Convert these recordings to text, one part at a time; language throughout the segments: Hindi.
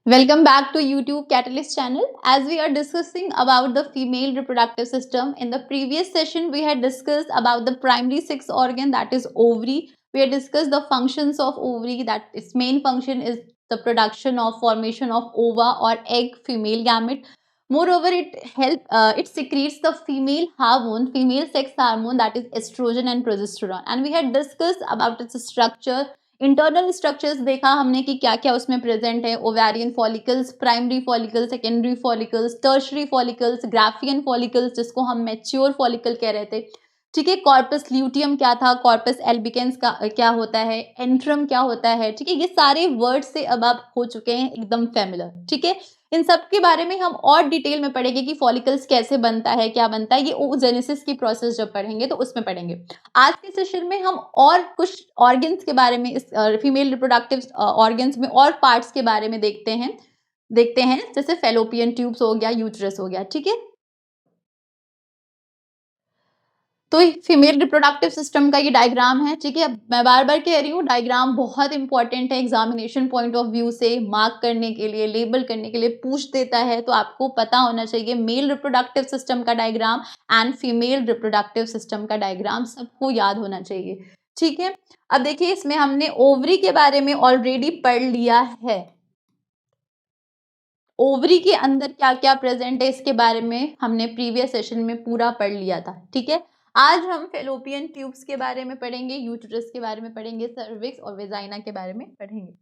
Welcome back to YouTube Catalyst channel. As we are discussing about the female reproductive system, in the previous session we had discussed about the primary sex organ, that is ovary. We had discussed the functions of ovary, that its main function is the production of formation of ova or egg female gamete. Moreover, it secretes the female sex hormone, that is estrogen and progesterone. And we had discussed about its structure, internal structures देखा हमने कि क्या क्या उसमें प्रेजेंट है. Ovarian follicles, primary follicles, secondary follicles, tertiary follicles, Graafian follicles जिसको हम मैच्योर फॉलिकल कह रहे थे. ठीक है, कॉर्पस ल्यूटियम क्या था, कॉर्पस एल्बिकेंस का क्या होता है, एंट्रम क्या होता है. ठीक है, ये सारे वर्ड से अब आप हो चुके हैं एकदम फेमिलर. ठीक है, इन सब के बारे में हम और डिटेल में पढ़ेंगे कि फॉलिकल्स कैसे बनता है, क्या बनता है. ये ओजेनेसिस की प्रोसेस जब पढ़ेंगे तो उसमें पढ़ेंगे. आज के सेशन में हम और कुछ ऑर्गन्स के बारे में, इस फीमेल रिप्रोडक्टिव ऑर्गन्स में और पार्ट्स के बारे में देखते हैं जैसे फेलोपियन ट्यूब्स हो गया, यूट्रस हो गया. ठीक है, तो फीमेल रिप्रोडक्टिव सिस्टम का ये डायग्राम है. ठीक है, मैं बार बार कह रही हूँ डायग्राम बहुत इंपॉर्टेंट है एग्जामिनेशन पॉइंट ऑफ व्यू से, मार्क करने के लिए, लेबल करने के लिए पूछ देता है. तो आपको पता होना चाहिए मेल रिप्रोडक्टिव सिस्टम का diagram and female reproductive system का डायग्राम सबको याद होना चाहिए. ठीक है, अब देखिए इसमें हमने ओवरी के बारे में ऑलरेडी पढ़ लिया है. ओवरी के अंदर क्या क्या प्रेजेंट है इसके बारे में हमने प्रीवियस सेशन में पूरा पढ़ लिया था. ठीक है, आज हम फेलोपियन ट्यूब्स के बारे में पढ़ेंगे, यूट्रस के बारे में पढ़ेंगे, सर्विक्स और वेजाइना के बारे में पढ़ेंगे.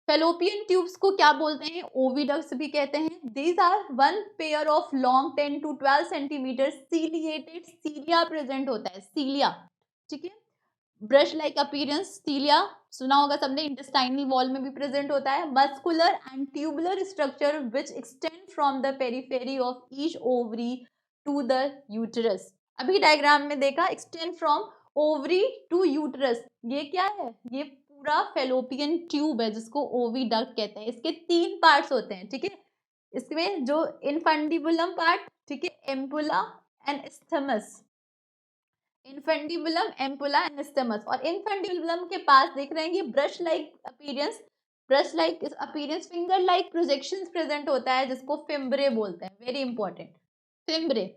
फेलोपियन ट्यूब्स को क्या बोलते हैं, ओविडक्ट्स भी कहते हैं. These are one pair of long 10 to 12 centimetre ciliated, cilia present होता है, सीलिया. ठीक है, ब्रश लाइक अपीयरेंस, सीलिया सुना होगा सबने, इंटेस्टाइनल वॉल में भी प्रेजेंट होता है. Muscular and tubular structure which extend from the periphery of each ovary to the uterus. अभी डायग्राम में देखा, extend from ovary to uterus. ये क्या है, ये पूरा फेलोपियन ट्यूब है जिसको ओविडक्ट कहते हैं. इसके 3 पार्ट्स होते हैं. ठीक है, इसमें जो इनफंडिबुलम पार्ट, ठीक है, ampulla and isthmus, infundibulum, ampulla and isthmus. और इनफेंडिबुलम के पास देख रहे हैं कि brush like appearance, finger like projections present होता है जिसको फिम्ब्रे बोलते हैं. वेरी इंपॉर्टेंट, फिम्ब्रे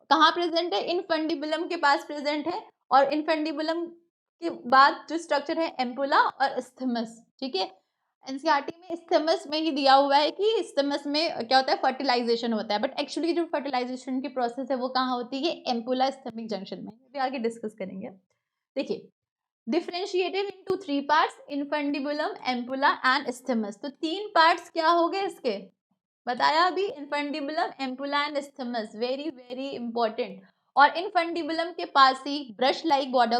कहाँ प्रेजेंट है, इनफेंडिबुलम के पास प्रेजेंट है. और इनफेंडिबुलम के बाद जो स्ट्रक्चर है एम्पुला और स्थमस. ठीक है, एनसीईआरटी में स्थमस में ही दिया हुआ है कि स्थमस में क्या होता है, फर्टिलाइजेशन होता है. बट एक्चुअली जो फर्टिलाइजेशन की प्रोसेस है वो कहाँ होती है, एम्पुला स्थमिक जंक्शन में. भी आगे डिस्कस करेंगे. देखिए, differentiated into 3 parts, infundibulum, ampulla and isthmus. तो 3 पार्ट्स क्या हो गए इसके, बताया अभी, infundibulum, ampulla and isthmus. Very very important. और इनफंडिबुलम के पास ही brush like border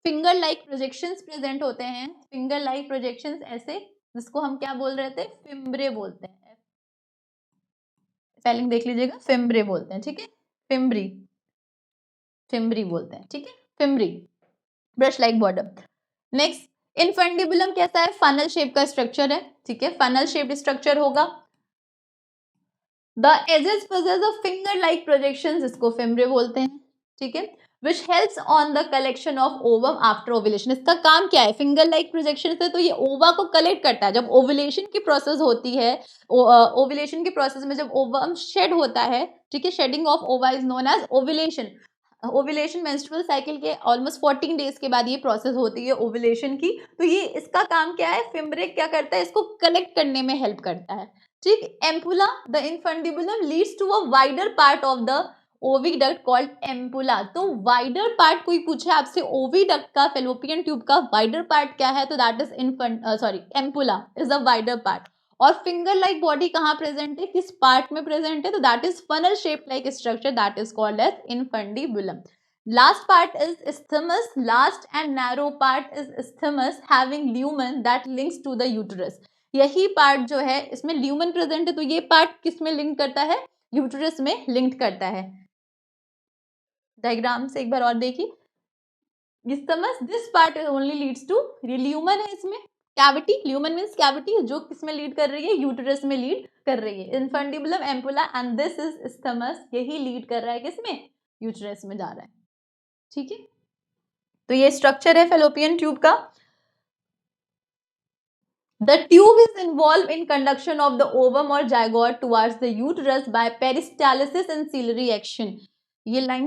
finger like projections present होते हैं. फिंगर लाइक प्रोजेक्शंस ऐसे, जिसको हम क्या बोल रहे थे, फिम्ब्रे बोलते हैं. स्पेलिंग देख लीजिएगा, फिम्ब्रे बोलते हैं. ठीक है, फिम्ब्री, फिम्ब्री बोलते हैं. ठीक है, fimbriae, brush like border. Next, infundibulum कैसा है, फनल शेप का स्ट्रक्चर है. ठीक है, फनल शेप्ड स्ट्रक्चर होगा. The edges possess a finger like projections, इसको फिम्ब्रे बोलते हैं. ठीक है, which helps on the collection of ovum after ovulation. इसका काम क्या है, फिंगर लाइक प्रोजेक्शन से तो ये ओवा को कलेक्ट करता है. जब ओवुलेशन की प्रोसेस होती है, ओवुलेशन की प्रोसेस में जब ओवम शेड होता है, ठीक है, shedding of ova is known as ovulation. Ovulation menstrual cycle के ऑलमोस्ट 14 डेज के बाद ये प्रोसेस होती है ओवुलेशन की. तो ये इसका काम क्या है, फिम्ब्रे क्या करता है, इसको कलेक्ट करने में हेल्प करता है. ठीक, ampulla, the infundibulum leads to a wider part of the oviduct called ampulla. तो वाइडर पार्ट कोई पूछे आपसे ओविडक्ट का, फेलोपियन ट्यूब का वाइडर पार्ट क्या है, तो that is ampulla is the wider part. और फिंगर लाइक बॉडी कहाँ प्रेजेंट है, किस पार्ट में प्रेजेंट है, तो that is funnel shape like structure, that is called as infundibulum. Last part is isthmus. Last and narrow part is isthmus having lumen that links to the uterus. यही पार्ट जो है इसमें ल्यूमन प्रेजेंट है. तो ये पार्ट किस में लिंक करता है, यूट्रस में लिंक करता है. डायग्राम से एक बार और देखिए, isthmus, this part only leads to, lumen है इसमें, कैविटी, ल्यूमन मींस कैविटी, जो किस में लीड कर रही है, यूट्रस में लीड कर रही है. Infundibulum, ampulla and this is isthmus, यही लीड कर रहा है किसमें, यूट्रस में जा रहा है. ठीक है, तो ये स्ट्रक्चर है फेलोपियन ट्यूब का. The tube is involved in conduction of the ovum or zygote towards the uterus by peristalsis and ciliary action. ये लाइन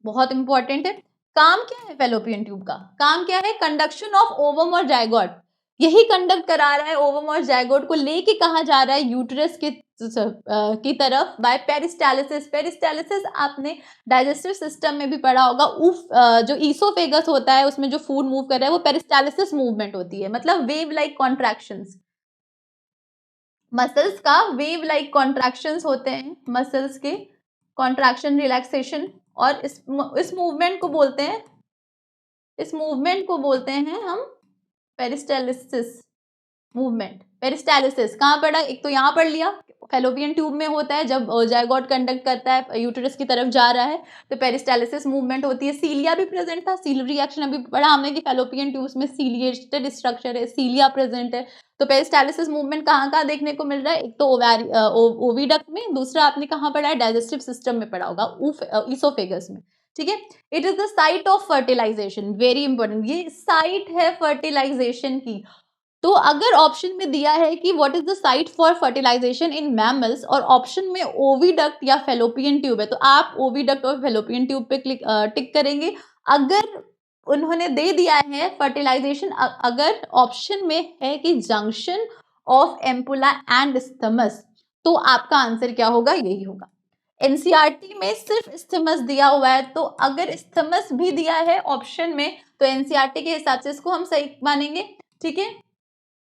बहुत इंपॉर्टेंट है। काम क्या है फैलोपियन ट्यूब का? काम क्या है? कंडक्शन ऑफ ओवम और जायगोट। यही कंडक्ट करा रहा है ओवम और जायगोट को, लेके कहा जा रहा है यूट्रस की तरफ बाय पेरिस्टालिसिस। पेरिस्टालिसिस आपने डाइजेस्टिव सिस्टम में भी पढ़ा होगा। जो ईसोफेगस होता है उसमें जो फूड मूव कर रहा है वो पेरिस्टालिसिस मूवमेंट होती है, मतलब वेव लाइक कॉन्ट्रैक्शंस। मसल्स का वेव लाइक कॉन्ट्रैक्शंस होते हैं, मसल्स के कॉन्ट्रैक्शन रिलैक्सेशन, और इस मूवमेंट को बोलते हैं, इस मूवमेंट को बोलते हैं हम पेरिस्टालिसिस मूवमेंट। पेरिस्टालिसिस कहाँ पढ़ा? एक तो यहाँ पढ़ लिया, फैलोपियन ट्यूब में होता है जब जायगोट कंडक्ट करता है यूटेरस की तरफ जा रहा है तो पेरिस्टालिसिस मूवमेंट होती है। सीलिया भी प्रेजेंट था, सीलियरी एक्शन अभी पढ़ा हमने कि फैलोपियन ट्यूब्स में सीलिएटेड स्ट्रक्चर है, सीलिया प्रेजेंट है। तो पेरिस्टालिसिस मूवमेंट कहाँ कहाँ देखने को मिल रहा है? एक तो ओविडक्ट में, दूसरा आपने कहाँ पढ़ा है? डाइजेस्टिव सिस्टम में पढ़ा होगा, ईसोफेगस में। ठीक है, it is the site of fertilisation, very important, ये साइट है फर्टिलाइजेशन की। तो अगर ऑप्शन में दिया है कि what is the site for fertilisation in mammals और ऑप्शन में ओविडक्ट या फेलोपियन ट्यूब है, तो आप ओविडक्ट और फेलोपियन ट्यूब पे टिक करेंगे। अगर उन्होंने दे दिया है फर्टिलाइजेशन, अगर ऑप्शन में है कि junction of ampulla and isthmus, तो आपका आंसर क्या होगा? यही होगा। एनसीईआरटी में सिर्फ स्थमस दिया हुआ है, तो अगर स्थमस भी दिया है ऑप्शन में तो एनसीईआरटी के हिसाब से इसको हम सही मानेंगे। ठीक है,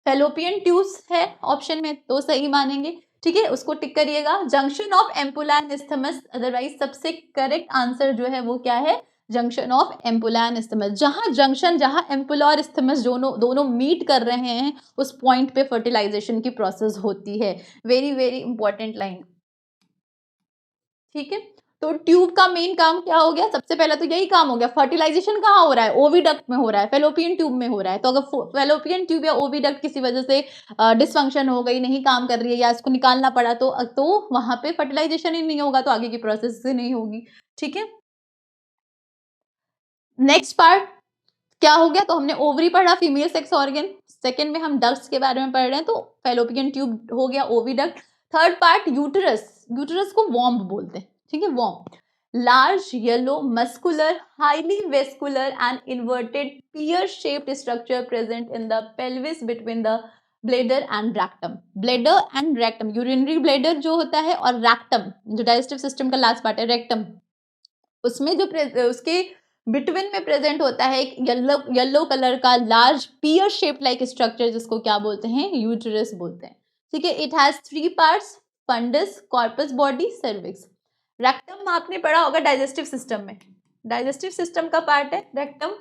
फेलोपियन ट्यूब्स है ऑप्शन में तो सही मानेंगे। ठीक है, उसको टिक करिएगा। Junction of ampulla and isthmus, otherwise सबसे करेक्ट आंसर जो है वो क्या है? Junction of ampulla and isthmus. जहां जंक्शन, जहां एम्पुला और स्थमस दोनों मीट कर रहे हैं उस पॉइंट पे फर्टिलाइजेशन की प्रोसेस होती है। Very very important line. ठीक है, तो ट्यूब का मेन काम क्या हो गया? सबसे पहला तो यही काम हो गया। फर्टिलाइजेशन कहाँ हो रहा है? ओविडक्ट में हो रहा है, फेलोपियन ट्यूब में हो रहा है। तो अगर फेलोपियन ट्यूब या ओविडक्ट किसी वजह से डिसफंक्शन हो गई, नहीं काम कर रही है या इसको निकालना पड़ा, तो वहां पे फर्टिलाइजेशन ही नहीं होगा, तो आगे की प्रोसेस से नहीं होगी। ठीक है, नेक्स्ट पार्ट क्या हो गया? तो हमने ओवरी पढ़ा, फीमेल सेक्स ऑर्गन। सेकंड में हम डक्ट्स के बारे में पढ़ रहे हैं, तो फेलोपियन ट्यूब हो गया, oviduct. Third part uterus. Uterus को वॉम्ब बोलते हैं। ठीक है, womb, large yellow muscular highly vascular and inverted pear shaped structure present in the pelvis between the bladder and rectum. Bladder and rectum, urinary bladder जो होता है और रैक्टम जो डाइजेस्टिव सिस्टम का लास्ट पार्ट है, रेक्टम, उसमें जो उसके बिटवीन में प्रेजेंट होता है एक येलो कलर का लार्ज पियर शेप लाइक स्ट्रक्चर, जिसको क्या बोलते हैं? यूटेरस बोलते हैं। ठीक है, it has 3 parts, fundus, corpus body, cervix. Rectum आपने पढ़ा होगा डाइजेस्टिव सिस्टम में, डाइजेस्टिव सिस्टम का पार्ट है रेक्टम।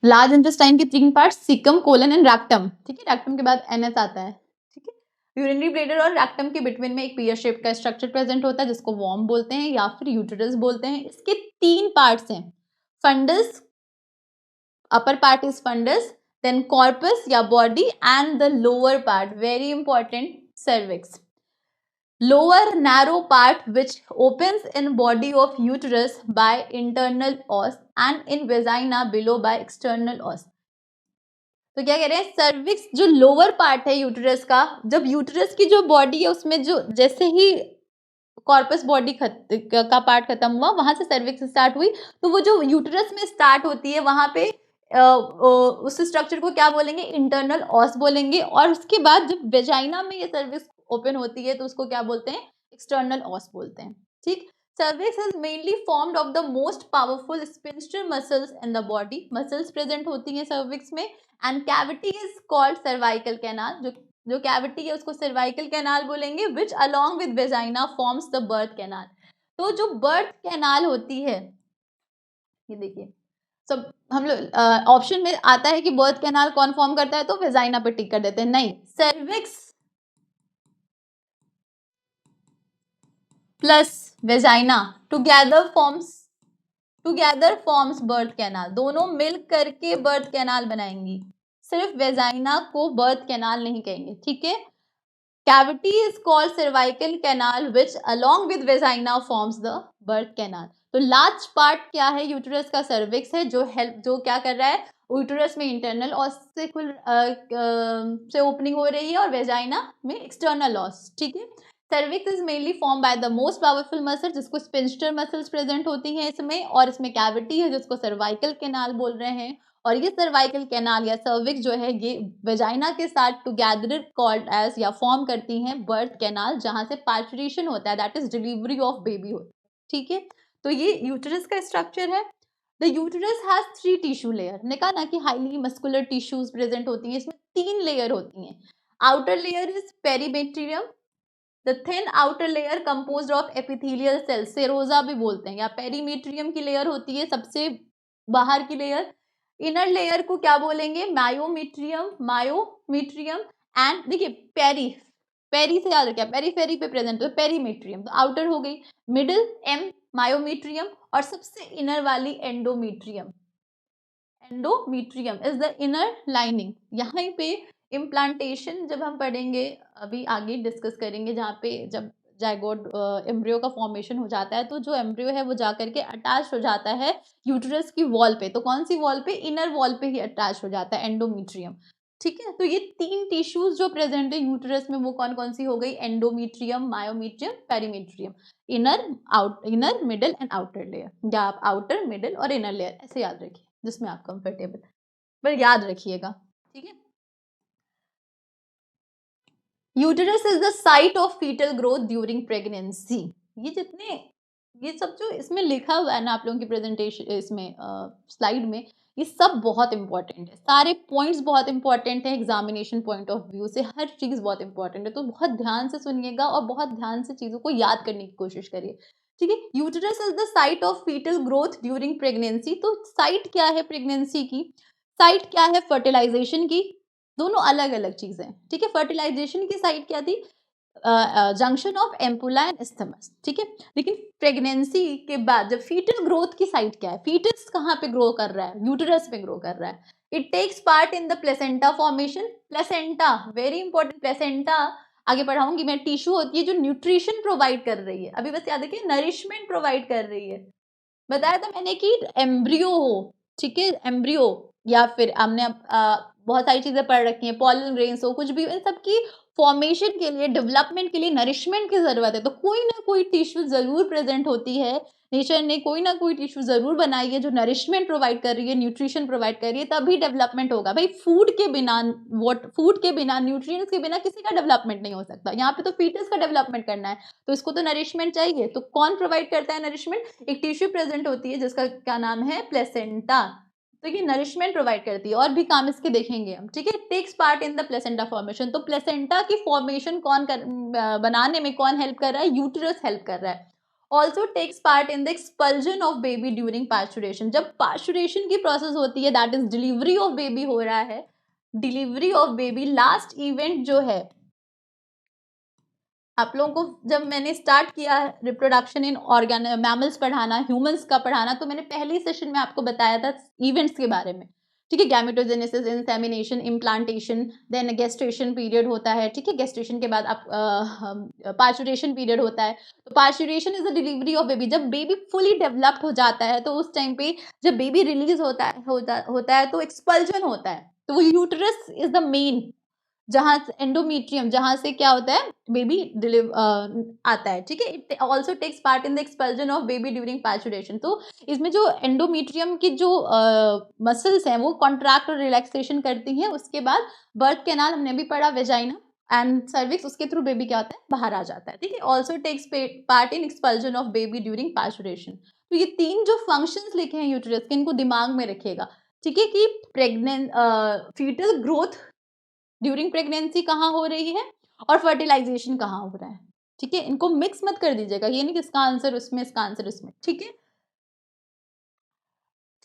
लार्ज इंटेस्टाइन के 3 part, caecum, colon and rectum. ठीक है, रैक्टम के बाद एनएस आता है। ठीक है, यूरिनरी ब्लेडर और रैक्टम के बिटवीन में एक पियर शेप का स्ट्रक्चर प्रेजेंट होता है जिसको वॉर्म बोलते हैं या फिर यूटेरस बोलते हैं। इसके 3 पार्ट्स हैं, fundus, upper part is fundus, then corpus या body, and the lower part, very important, cervix. Lower narrow part which opens in body of uterus by internal os and in vagina below by external os. तो क्या कह रहे हैं? सर्विक्स जो लोअर पार्ट है यूटेरस का, जब यूटेरस की जो बॉडी है उसमें जो जैसे ही कॉर्पस बॉडी का पार्ट खत्म हुआ, वहां से सर्विक्स स्टार्ट हुई, तो वो जो यूटेरस में स्टार्ट होती है वहां पे उस स्ट्रक्चर को क्या बोलेंगे? इंटरनल ऑस बोलेंगे। और उसके बाद जब वेजाइना में ये सर्विक्स ओपन होती है तो उसको क्या बोलते हैं? एक्सटर्नल ऑस बोलते हैं। ठीक, cervix is mainly formed of the most powerful sphincter muscles in the body. Muscles present होती हैं सर्विक्स में, and cavity is called cervical canal. जो कैविटी है उसको सर्वाइकल कैनाल बोलेंगे, which along with vagina forms the birth canal. तो जो बर्थ कैनाल होती है, ये देखिए, सब हम लोग ऑप्शन में आता है कि बर्थ कैनाल कौन फॉर्म करता है, तो वेजाइना पे टिक कर देते हैं। नहीं, cervix plus vagina together forms birth canal. दोनों मिल करके बर्थ कैनाल बनाएंगी, सिर्फ वेजाइना को बर्थ कैनाल नहीं कहेंगे। ठीक है, cavity is called cervical canal which along with vagina forms the birth canal. तो लार्ज पार्ट क्या है यूट्रस का? सर्विक्स है, जो क्या कर रहा है, यूट्रस में इंटरनल ऑसिकल से ओपनिंग हो रही है और वेजाइना में एक्सटर्नल ऑस, ठीक है। Cervix is mainly form by the most powerful muscle, जिसको स्पिंस्टर मसल्स प्रेजेंट होती हैं इसमें, और इसमें कैविटी है जिसको सर्वाइकल कैनाल बोल रहे हैं। और ये सर्वाइकल कैनाल या सर्विक्स जो है ये वेजाइना के साथ टुगेदर कॉल्ड एज या फॉर्म करती हैं बर्थ कैनाल, जहां से पार्चुरेशन होता है, that is delivery of baby होता है, ठीक है। तो ये यूट्रस का स्ट्रक्चर है। The uterus has 3 tissue layer, ने कहा ना कि हाईली मस्कुलर टिश्यूज प्रेजेंट होती हैं, इसमें 3 लेयर होती हैं। Outer layer is perimetrium, the thin outer layer composed of epithelial cell, serosa भी बोलते हैं, या पेरीमेट्रियम की लेयर होती है सबसे बाहर की लेयर। इनर लेयर को क्या बोलेंगे? मायोमीट्रियम एंड देखिए पेरी से याद रखिए, पेरीफेरी पे प्रेजेंट है पेरीमेट्रियम, तो आउटर हो गई। मिडिल एम मायोमीट्रियम, और सबसे इनर वाली endometrium is the inner lining. यहाँ पे इम्प्लांटेशन जब हम पढ़ेंगे, अभी आगे डिस्कस करेंगे, जहाँ पे जब जाइगोट एम्ब्रियो का फॉर्मेशन हो जाता है, तो जो एम्ब्रियो है वो जाकर के अटैच हो जाता है यूट्रस की वॉल पे। तो कौन सी वॉल पे? इनर वॉल पे ही अटैच हो जाता है, एंडोमीट्रियम, ठीक है। तो ये 3 टिश्यूज जो प्रेजेंट है यूट्रस में, वो कौन कौन सी हो गई? Endometrium, myometrium, perimetrium. Inner middle and outer layer, या आप आउटर मिडल और इनर लेयर ऐसे याद रखिए जिसमें आप कंफर्टेबल, पर याद रखिएगा, ठीक है। Uterus is the site of foetal growth during pregnancy. ये सब जो इसमें लिखा हुआ है ना आप लोगों की प्रेजेंटेशन, इसमें स्लाइड में, ये सब बहुत इंपॉर्टेंट है, सारे पॉइंट्स बहुत इंपॉर्टेंट है, एग्जामिनेशन पॉइंट ऑफ व्यू से हर चीज बहुत इंपॉर्टेंट है। तो बहुत ध्यान से सुनिएगा और बहुत ध्यान से चीजों को याद करने की कोशिश करिए, ठीक है। Uterus is the site of foetal growth during pregnancy. तो साइट क्या है प्रेगनेंसी की? साइट क्या है फर्टिलाइजेशन की? दोनों अलग अलग चीजें, ठीक है। फर्टिलाइजेशन की साइट क्या थी? Junction of ampulla and isthmus, ठीक है। लेकिन प्रेगनेंसी के बाद जब फीटल ग्रोथ की साइट क्या है? फीटस कहाँ पे ग्रो कर रहा है? यूटेरस पे ग्रो कर रहा है। It takes part in the placenta formation. Placenta very important, placenta आगे पढ़ाऊंगी मैं, टिश्यू होती है जो न्यूट्रिशन प्रोवाइड कर रही है, अभी बस याद रखिए नरिशमेंट प्रोवाइड कर रही है। बताया था मैंने कि एम्ब्रियो हो, ठीक है, एम्ब्रियो, या फिर हमने बहुत सारी चीजें पढ़ रखी हैं, पॉलन ग्रेन्स हो, कुछ भी, इन सब की फॉर्मेशन के लिए, डेवलपमेंट के लिए नरिशमेंट की जरूरत है। तो कोई ना कोई टिश्यू जरूर प्रेजेंट होती है, नेचर ने कोई ना कोई टिश्यू जरूर बनाई है जो नरिशमेंट प्रोवाइड कर रही है, न्यूट्रिशन प्रोवाइड कर रही है, तभी डेवलपमेंट होगा। भाई फूड के बिना, न्यूट्रिएंट्स के बिना किसी का डेवलपमेंट नहीं हो सकता। यहाँ पे तो फीटस का डेवलपमेंट करना है, तो इसको तो नरिशमेंट चाहिए। तो कौन प्रोवाइड करता है नरिशमेंट? एक टिश्यू प्रेजेंट होती है जिसका क्या नाम है? प्लेसेंटा। तो ये नरिशमेंट प्रोवाइड करती है, और भी काम इसके देखेंगे हम, ठीक है। Takes part in the placenta formation. तो प्लेसेंटा की फॉर्मेशन बनाने में कौन हेल्प कर रहा है? यूटेरस हेल्प कर रहा है। Also takes part in the expulsion of baby during parturition. जब पार्चुरेशन की प्रोसेस होती है, that is delivery of baby हो रहा है, delivery of baby last event जो है, आप लोगों को जब मैंने स्टार्ट किया रिप्रोडक्शन इन ऑर्गन मैमल्स पढ़ाना, ह्यूमंस का पढ़ाना, तो मैंने पहली सेशन में आपको बताया था इवेंट्स के बारे में, ठीक है। Gametogenesis, insemination, implantation, then gestation period होता है, ठीक है। गेस्टेशन के बाद आप पार्चुरेशन पीरियड होता है। तो parturition is the delivery of baby. जब बेबी फुली डेवलप्ड हो जाता है, तो उस टाइम पे जब बेबी रिलीज होता है तो एक्सपल्जन होता है। तो वो यूटेरस इज द मेन, जहां एंडोमीट्रियम, जहां से क्या होता है? बेबी आता है, ठीक है। It also takes part in the expulsion of baby during parturition. तो इसमें जो एंडोमीट्रियम की जो मसल्स हैं वो कॉन्ट्रैक्ट और रिलैक्सेशन करती हैं। उसके बाद बर्थ कैनाल हमने भी पढ़ा, वेजाइना एंड सर्विक्स, उसके थ्रू बेबी क्या होता है? बाहर आ जाता है, ठीक है। Also takes part in expulsion of baby during parturition. तो ये 3 जो फंक्शंस लिखे हैं यूटेरस के, इनको दिमाग में रखिएगा, ठीक है। कि pregnant foetal growth during pregnancy कहाँ हो रही है, और फर्टिलाइजेशन कहाँ हो रहा है, ठीक है। इनको मिक्स मत कर दीजिएगा, ये नहीं कि इसका आंसर उसमें, इसका आंसर उसमें, ठीक है।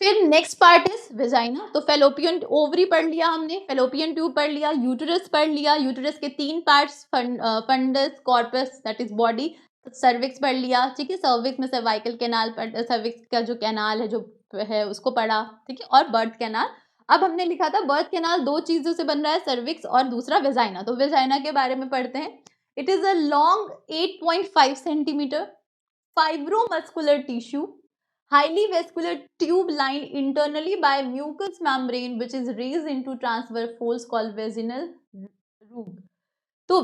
फिर नेक्स्ट पार्ट इज वेजाइना। तो फेलोपियन ओवरी पढ़ लिया हमने, फेलोपियन ट्यूब पढ़ लिया, यूटेरस पढ़ लिया, यूटेरस के 3 parts, fundus, corpus that is body, cervix पढ़ लिया, ठीक है। सर्विक्स में सर्वाइकल कैनाल, सर्विक्स का जो कैनाल है जो है उसको पढ़ा, ठीक है, और बर्थ कैनाल। अब हमने लिखा था बर्थ कैनाल 2 चीजों से बन रहा है, सर्विक्स और दूसरा वेजाइना। तो वेजाइना के बारे में पढ़ते हैं। It is a long 8.5 centimetre fibromuscular tissue highly vascular tube lined internally by mucous membrane which is raised into transverse folds called vaginal root. तो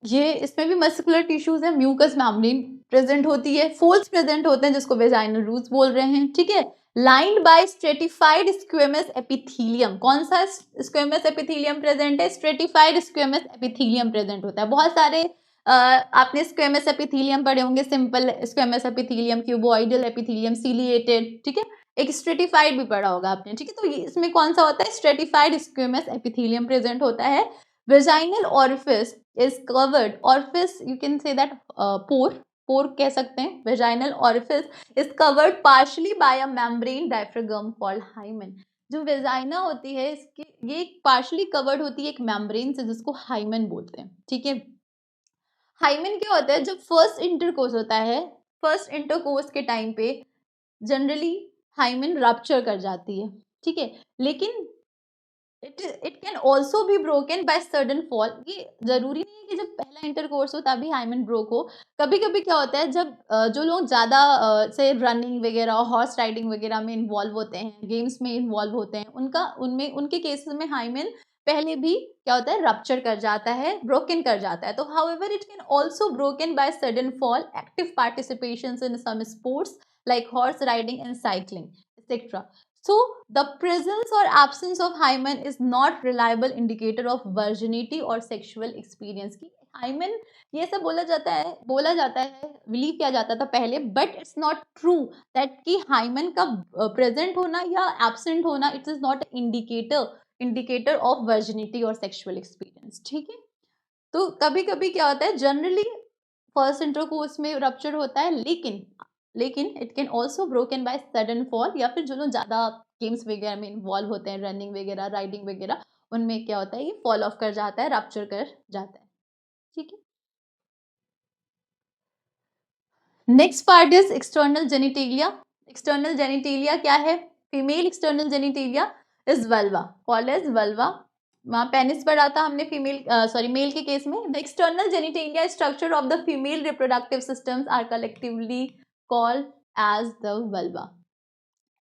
ये इसमें भी मस्कुलर टिश्यूज है, म्यूकस मेम्ब्रेन प्रेजेंट होती है, फोल्ड्स प्रेजेंट होते हैं जिसको वेजाइनल रूट्स बोल रहे हैं, ठीक है। Lined by stratified squamous epithelium, कौन सा स्क्वेमस एपिथेलियम प्रेजेंट है? स्ट्रेटिफाइड स्क्वेमस एपिथेलियम प्रेजेंट होता है। बहुत सारे आपने स्क्वेमस एपिथेलियम पढ़े होंगे, simple squamous epithelium, cuboidal epithelium, ciliated, ठीक है। एक स्ट्रेटिफाइड भी पढ़ा होगा आपने, ठीक है। तो इसमें कौन सा होता है? स्ट्रेटिफाइड स्क्वेमस एपिथेलियम प्रेजेंट होता है। Vaginal orifice is covered, orifice you can say that pore कह सकते हैं। vaginal orifice is covered partially by a membrane diaphragm called hymen। जो वेजाइना होती है इसकी ये partially covered होती है एक membrane से जिसको हाइमन बोलते हैं, ठीक है। हाइमन क्या होता है? जब फर्स्ट इंटरकोर्स होता है, फर्स्ट इंटरकोर्स के टाइम पे जनरली हाइमन रप्चर कर जाती है, ठीक है। लेकिन it can also be broken by sudden fall. ये जरूरी नहीं है कि जब पहला इंटरकोर्स हो तभी हाइमन ब्रोक हो। कभी कभी क्या होता है जब जो लोग ज्यादा से रनिंग वगैरह, हॉर्स राइडिंग वगैरह में इन्वॉल्व होते हैं, गेम्स में इन्वॉल्व होते हैं, उनके केसेस में हाइमन पहले भी क्या होता है? रप्चर कर जाता है, ब्रोकन कर जाता है। तो however it can also broken by sudden fall, active participation in some sports like horse riding and cycling etcetera. So the presence or absence of hymen is not reliable indicator of virginity or sexual experience की hymen ये सब बोला जाता है बिलीव किया जाता था पहले, but it's not true that कि hymen का प्रेजेंट होना या एब्सेंट होना it is not indicator of virginity और सेक्सुअल एक्सपीरियंस, ठीक है। तो कभी कभी क्या होता है, जनरली फर्स्ट इंटरकोर्स में रप्चर होता है, लेकिन it can also broken by sudden fall, या फिर जो लोग ज्यादा गेम्स वगैरह में इन्वॉल्व होते हैं, रनिंग वगैरह, राइडिंग वगैरह, उनमें क्या होता है, ये फॉल ऑफ कर जाता है, रप्चर कर जाता है, ठीक है। Next part is external genitalia. External genitalia क्या है? Female external genitalia is vulva, called as vulva. वहां पेनिस पढ़ा था हमने मेल के केस में। The external genitalia structure of the female reproductive systems are collectively called as the vulva.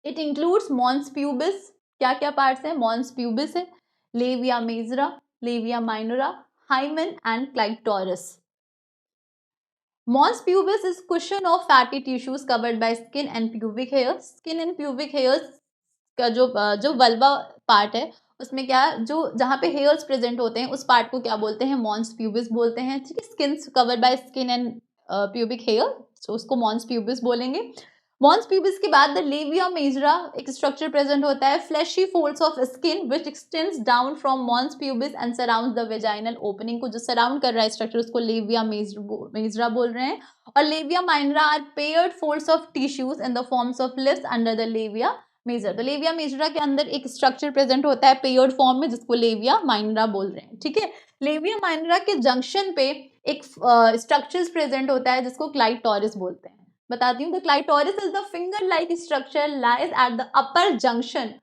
It includes mons pubis, क्या क्या पार्ट्स है? mons pubis है, labia majora, labia minora, hymen and clitoris. Mons pubis is cushion of fatty tissues covered by skin and pubic hairs. Skin and pubic hairs का जो vulva पार्ट है उसमें क्या, जो जहाँ पे हेयर्स प्रेजेंट होते हैं उस पार्ट को क्या बोलते हैं? मॉन्स प्यूबिस बोलते हैं, ठीक है। Skin covered by skin and pubic hair, तो उसको मॉन्स प्यूबिस बोलेंगे। मॉन्स प्यूबिस के बाद द लेविया मेजरा एक स्ट्रक्चर प्रेजेंट होता है, fleshy folds of skin which extends down from mons pubis and surrounds the vaginal opening, को जो सराउंड कर रहा है स्ट्रक्चर उसको लेविया मेजरा बोल रहे हैं। और labia minora are paired folds of tissues in the forms of lips under the labia major. तो लेविया मेजरा के अंदर एक स्ट्रक्चर प्रेजेंट होता है पेयर्ड फॉर्म में जिसको लेविया माइनरा बोल रहे हैं, ठीक है। लेविया माइनरा के जंक्शन पे एक स्ट्रक्चर्स प्रेजेंट होता है जिसको क्लाइटोरिस बोलते हैं। बताती हूँ, the clitoris is the finger like structure lies at the upper junction.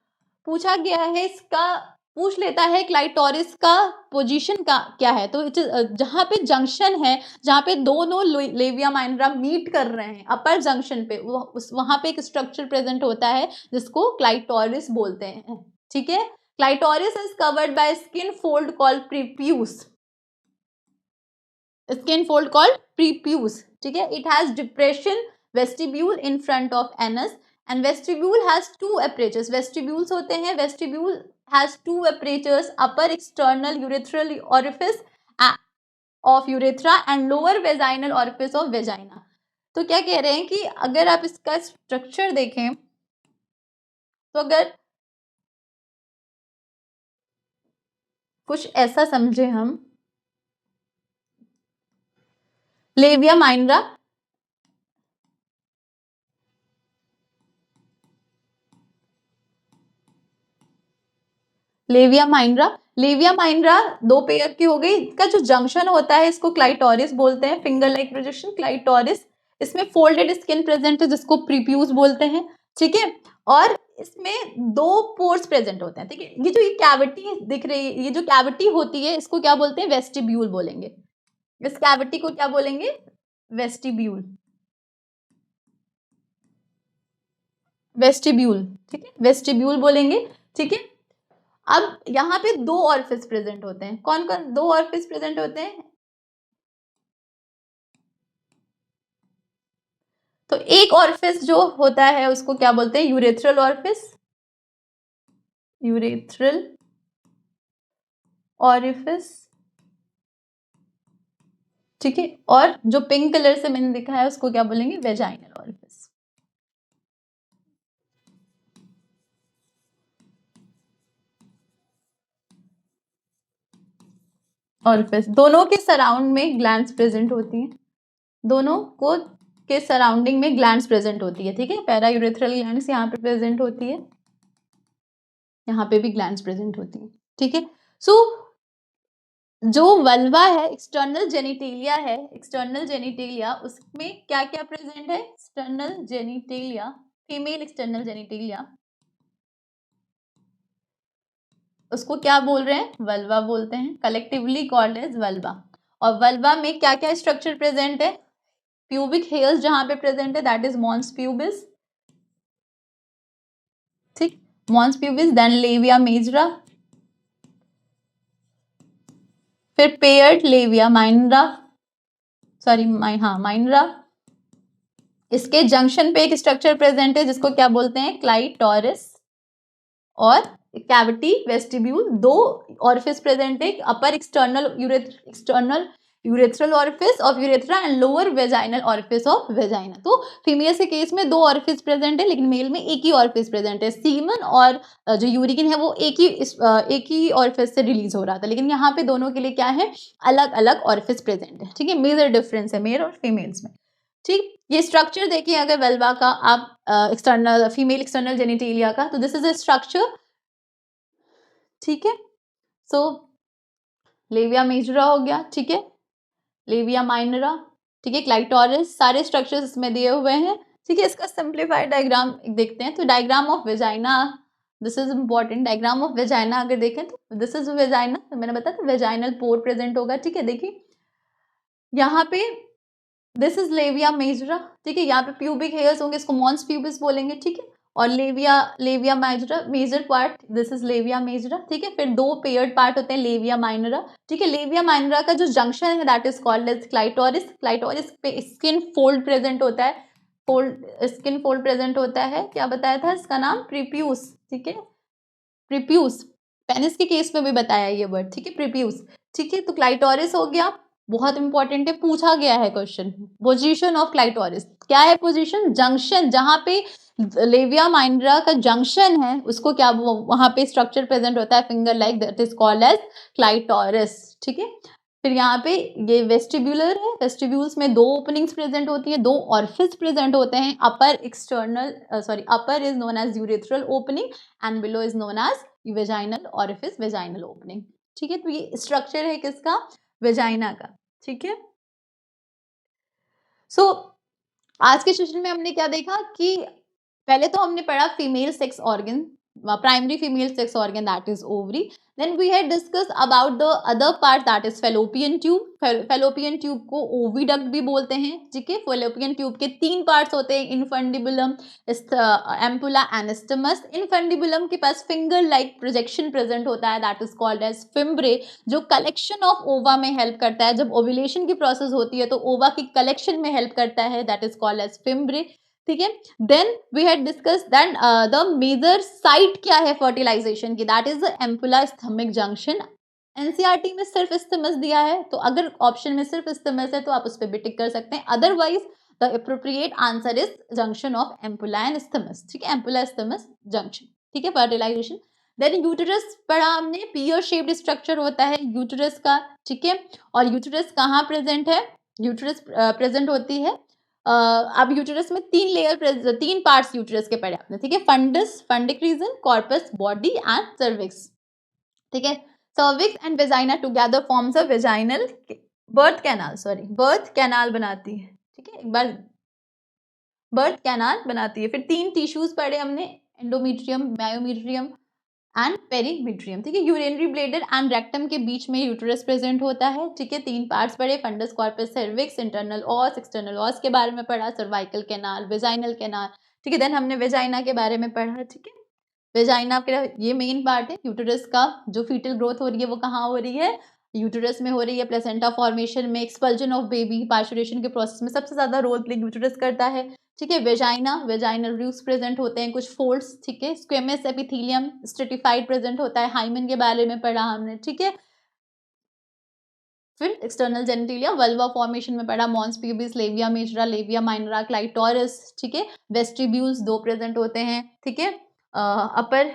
पूछा गया है इसका, पूछ लेता है क्लाइटोरिस का पोजीशन का क्या है, तो इट इज जहाँ पे जंक्शन है, जहाँ पे दोनों लेविया माइनरा मीट कर रहे हैं अपर जंक्शन पे, वहां पे एक स्ट्रक्चर प्रेजेंट होता है जिसको क्लाइटोरिस बोलते हैं, ठीक है। Clitoris is covered by skin fold called prepuce, skin fold called prepuce, ठीक है। It has depression vestibule in front of anus and vestibule has two apertures. Vestibules होते हैं, वेस्टिब्यूल has two apertures, upper external urethral orifice of urethra and lower vaginal orifice of vagina। तो क्या कह रहे हैं कि अगर आप इसका स्ट्रक्चर देखें तो अगर कुछ ऐसा समझे हम, लेविया माइनरा लेविया माइनरा दो पेयर की हो गई। इसका जो जंक्शन होता है इसको क्लाइटोरिस बोलते हैं, फिंगर लाइक प्रोजेक्शन क्लाइटोरिस। इसमें फोल्डेड स्किन प्रेजेंट है जिसको प्रीप्यूस बोलते हैं, ठीक है। और इसमें दो पोर्स प्रेजेंट होते हैं, ठीक है। ये जो ये कैविटी दिख रही है, ये जो कैविटी होती है इसको क्या बोलते हैं? वेस्टिब्यूल बोलेंगे। इस कैविटी को क्या बोलेंगे? वेस्टिब्यूल। वेस्टिब्यूल, ठीक है, वेस्टिब्यूल बोलेंगे, ठीक है। अब यहाँ पे दो ऑरिफिस प्रेजेंट होते हैं, कौन कौन दो ऑरिफिस प्रेजेंट होते हैं? तो एक ऑरिफिस जो होता है उसको क्या बोलते हैं? यूरेथ्रल ऑरिफिस, यूरेथ्रल ऑरिफिस, ठीक है। और जो पिंक कलर से मैंने लिखा है उसको क्या बोलेंगे? Vaginal orifice. ऑरिफिस दोनों के सराउंड में ग्लैंड्स प्रेजेंट होती हैं, दोनों को के सराउंडिंग में ग्लैंड्स प्रेजेंट होती है, ठीक है। पैरा यूरेथ्रल ग्लैंड्स यहाँ पे प्रेजेंट होती है, यहाँ पे भी ग्लैंड्स प्रेजेंट होती है, ठीक है। सो जो वल्वा है, एक्सटर्नल जेनिटेलिया है, एक्सटर्नल जेनिटेलिया, उसमें क्या क्या प्रेजेंट है? External genitalia, female external genitalia, उसको क्या बोल रहे हैं? वल्वा बोलते हैं, कलेक्टिवली कॉल्ड एज वल्वा। और वल्वा में क्या क्या स्ट्रक्चर प्रेजेंट है? प्यूबिक हेयर्स जहां पे प्रेजेंट है दैट इज मॉन्स प्यूबिस, ठीक, mons pubis, then labia majora, फिर paired labia minora, sorry minora. इसके जंक्शन पे एक स्ट्रक्चर प्रेजेंट है जिसको क्या बोलते हैं? क्लाइटोरिस, और कैविटी वेस्टिब्यूल, दो ऑरिफिस प्रेजेंट है, upper external urethral orifice of urethra and lower vaginal orifice of vagina. तो फीमेल के केस में दो ऑरिफिस प्रेजेंट है, लेकिन मेल में एक ही ऑरिफिस प्रेजेंट है। सीमन और जो यूरिन है वो एक ही ऑरिफिस से रिलीज हो रहा था, लेकिन यहाँ पे दोनों के लिए क्या है? अलग अलग ऑरिफिस प्रेजेंट है, ठीक है। मेजर डिफरेंस है मेल और फीमेल्स में, ठीक। ये स्ट्रक्चर देखिए अगर वेल्वा का, आप एक्सटर्नल फीमेल एक्सटर्नल जेनिटेलिया का, तो दिस इज अ स्ट्रक्चर, ठीक है। सो लेविया मेजरा हो गया, ठीक है, लेविया माइनरा, ठीक है, क्लाइटोरिस, सारे स्ट्रक्चर्स इसमें दिए हुए हैं, ठीक है। इसका सिंप्लीफाइड डायग्राम देखते हैं, तो diagram of vagina, this is important. Diagram of vagina अगर देखें तो दिस इज वेजाइना, तो मैंने बताया था वेजाइनल पोर प्रेजेंट होगा, ठीक है। देखिए यहाँ पे दिस इज लेविया मेजरा, ठीक है, यहाँ पे प्यूबिक हेयर्स होंगे, इसको मॉन्स प्यूबिस बोलेंगे, ठीक है। और labia majora, major part, this is labia majora, ठीक है। फिर दो पेयर्ड पार्ट होते हैं, लेविया माइनरा, ठीक है। लेविया माइनरा का जो जंक्शन है that is called as clitoris. Clitoris पे स्किन फोल्ड प्रेजेंट होता है, स्किन फोल्ड प्रेजेंट होता है, क्या बताया था इसका नाम? प्रीप्यूस, ठीक है, प्रीप्यूस। पेनिस के केस में भी बताया ये वर्ड, ठीक है, प्रीप्यूस, ठीक है। तो क्लाइटोरिस हो गया, बहुत इंपॉर्टेंट है, पूछा गया है क्वेश्चन। पोजीशन ऑफ क्लाइटोरिस क्या है? पोजीशन, जंक्शन, जहां पे लेविया माइनरा का जंक्शन है उसको क्या, वहां पे स्ट्रक्चर प्रेजेंट होता है finger like, that is called as clitoris, ठीक है। फिर यहाँ पे ये वेस्टिब्यूलर है, वेस्टिब्यूल्स में दो ओपनिंग्स प्रेजेंट होती है, दो ऑरिफिस प्रेजेंट होते हैं, upper external upper is known as urethral opening and below is known as vaginal orifice, vaginal opening, ठीक है। तो ये स्ट्रक्चर है किसका? वेजाइना का, ठीक है। सो आज के सेशन में हमने क्या देखा कि पहले तो हमने पढ़ा female sex organ, primary female sex organ that is ovary, then we had discuss about the other part that is fallopian tube. Fallopian tube को ओविडक्ट भी बोलते हैं, ठीक है। फेलोपियन ट्यूब के तीन पार्ट्स होते हैं, infundibulum, ampulla and isthmus. Infundibulum के पास फिंगर लाइक प्रोजेक्शन प्रेजेंट होता है that is called as fimbriae, जो कलेक्शन ऑफ ओवा में हेल्प करता है। जब ओव्यूलेशन की प्रोसेस होती है तो ओवा की कलेक्शन में हेल्प करता है, that is called as fimbriae, ठीक है। Then we had discuss then the major site क्या है फर्टिलाइजेशन की, that is the ampulla isthmic junction. NCERT में सिर्फ स्थमस दिया है, तो अगर ऑप्शन में सिर्फ स्थमस है तो आप उस पर भी टिक कर सकते हैं, otherwise the appropriate answer is junction of ampulla and isthmus, ठीक है, एम्पुला स्थमस जंक्शन, ठीक है, फर्टिलाइजेशन। देन यूटेरस पढ़ा हमने, पियर शेप्ड स्ट्रक्चर होता है यूटेरस का, ठीक है। और यूटेरस कहाँ प्रेजेंट है? यूटेरस प्रेजेंट होती है, अब यूटेरस में तीन पार्ट्स यूटेरस के पढ़े आपने, ठीक है, fundus, fundic region, corpus, body and cervix, ठीक है। Cervix and vagina together forms a vaginal birth canal बनाती है, ठीक है, एक बार बर्थ कैनाल बनाती है। फिर तीन टिश्यूज पढ़े हमने, एंडोमेट्रियम, मायोमेट्रियम एंड पेरीमेट्रियम, ठीक है। यूरिनरी ब्लैडर एंड रेक्टम के बीच में यूटेरस प्रेजेंट होता है, ठीक है। तीन पार्ट्स पढ़े, fundus, corpus, cervix, internal os, external os के बारे में पढ़ा, सर्वाइकल कैनाल, वेजाइनल कैनाल, ठीक है। देन हमने वेजाइना के बारे में पढ़ा, ठीक है। वेजाइना का ये मेन पार्ट है, यूटेरस का जो फीटल ग्रोथ हो रही है वो कहाँ हो रही है, यूटेरस में हो रही है। प्लेसेंटा फॉर्मेशन में, एक्सपल्जन ऑफ बेबी, पार्चुरेशन के प्रोसेस में सबसे ज्यादा रोल प्ले यूटेरस करता है, ठीक है। वेजाइना, वेजाइनल रूट्स प्रेजेंट होते हैं, कुछ फोल्ड्स, ठीक है। स्क्वेमस एपिथेलियम स्ट्रेटिफाइड प्रेजेंट होता है, हाइमन के बारे में पढ़ा हमने, ठीक है। फिर एक्सटर्नल जेनिटलिया, वल्वा फॉर्मेशन में पढ़ा, mons pubis, labia majora, labia minora, clitoris, ठीक है। वेस्टिब्यूल्स 2 प्रेजेंट होते हैं, ठीक है। Upper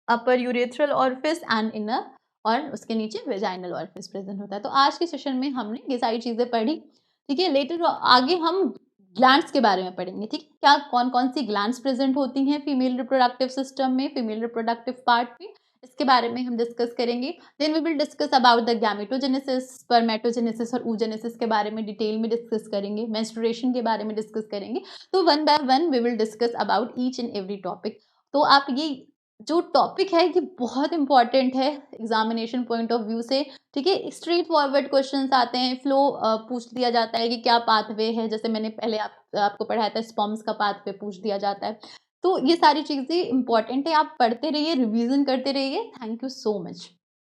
upper urethral orifice and inner, और उसके नीचे वेजाइनल ऑरिफिस प्रेजेंट होता है। तो आज के सेशन में हमने ये सारी चीजें पढ़ी, ठीक है। लेटर आगे हम ग्लैंड्स के बारे में पढ़ेंगे, ठीक है। क्या कौन कौन सी ग्लैंड्स प्रेजेंट होती हैं फीमेल रिप्रोडक्टिव सिस्टम में, फीमेल रिप्रोडक्टिव पार्ट में, इसके बारे में हम डिस्कस करेंगे। Then we will discuss about the gametogenesis, spermatogenesis और oogenesis के बारे में डिटेल में डिस्कस करेंगे, मेंस्ट्रुएशन के बारे में डिस्कस करेंगे। तो one by one we will discuss about each and every topic. तो आप ये जो टॉपिक है ये बहुत इंपॉर्टेंट है एग्जामिनेशन पॉइंट ऑफ व्यू से, ठीक है। स्ट्रेट फॉरवर्ड क्वेश्चंस आते हैं, फ्लो पूछ दिया जाता है कि क्या पाथवे है, जैसे मैंने पहले आपको पढ़ाया था, स्पर्म्स का पाथवे पूछ दिया जाता है। तो ये सारी चीजें इंपॉर्टेंट है, आप पढ़ते रहिए, रिवीजन करते रहिए। Thank you so much.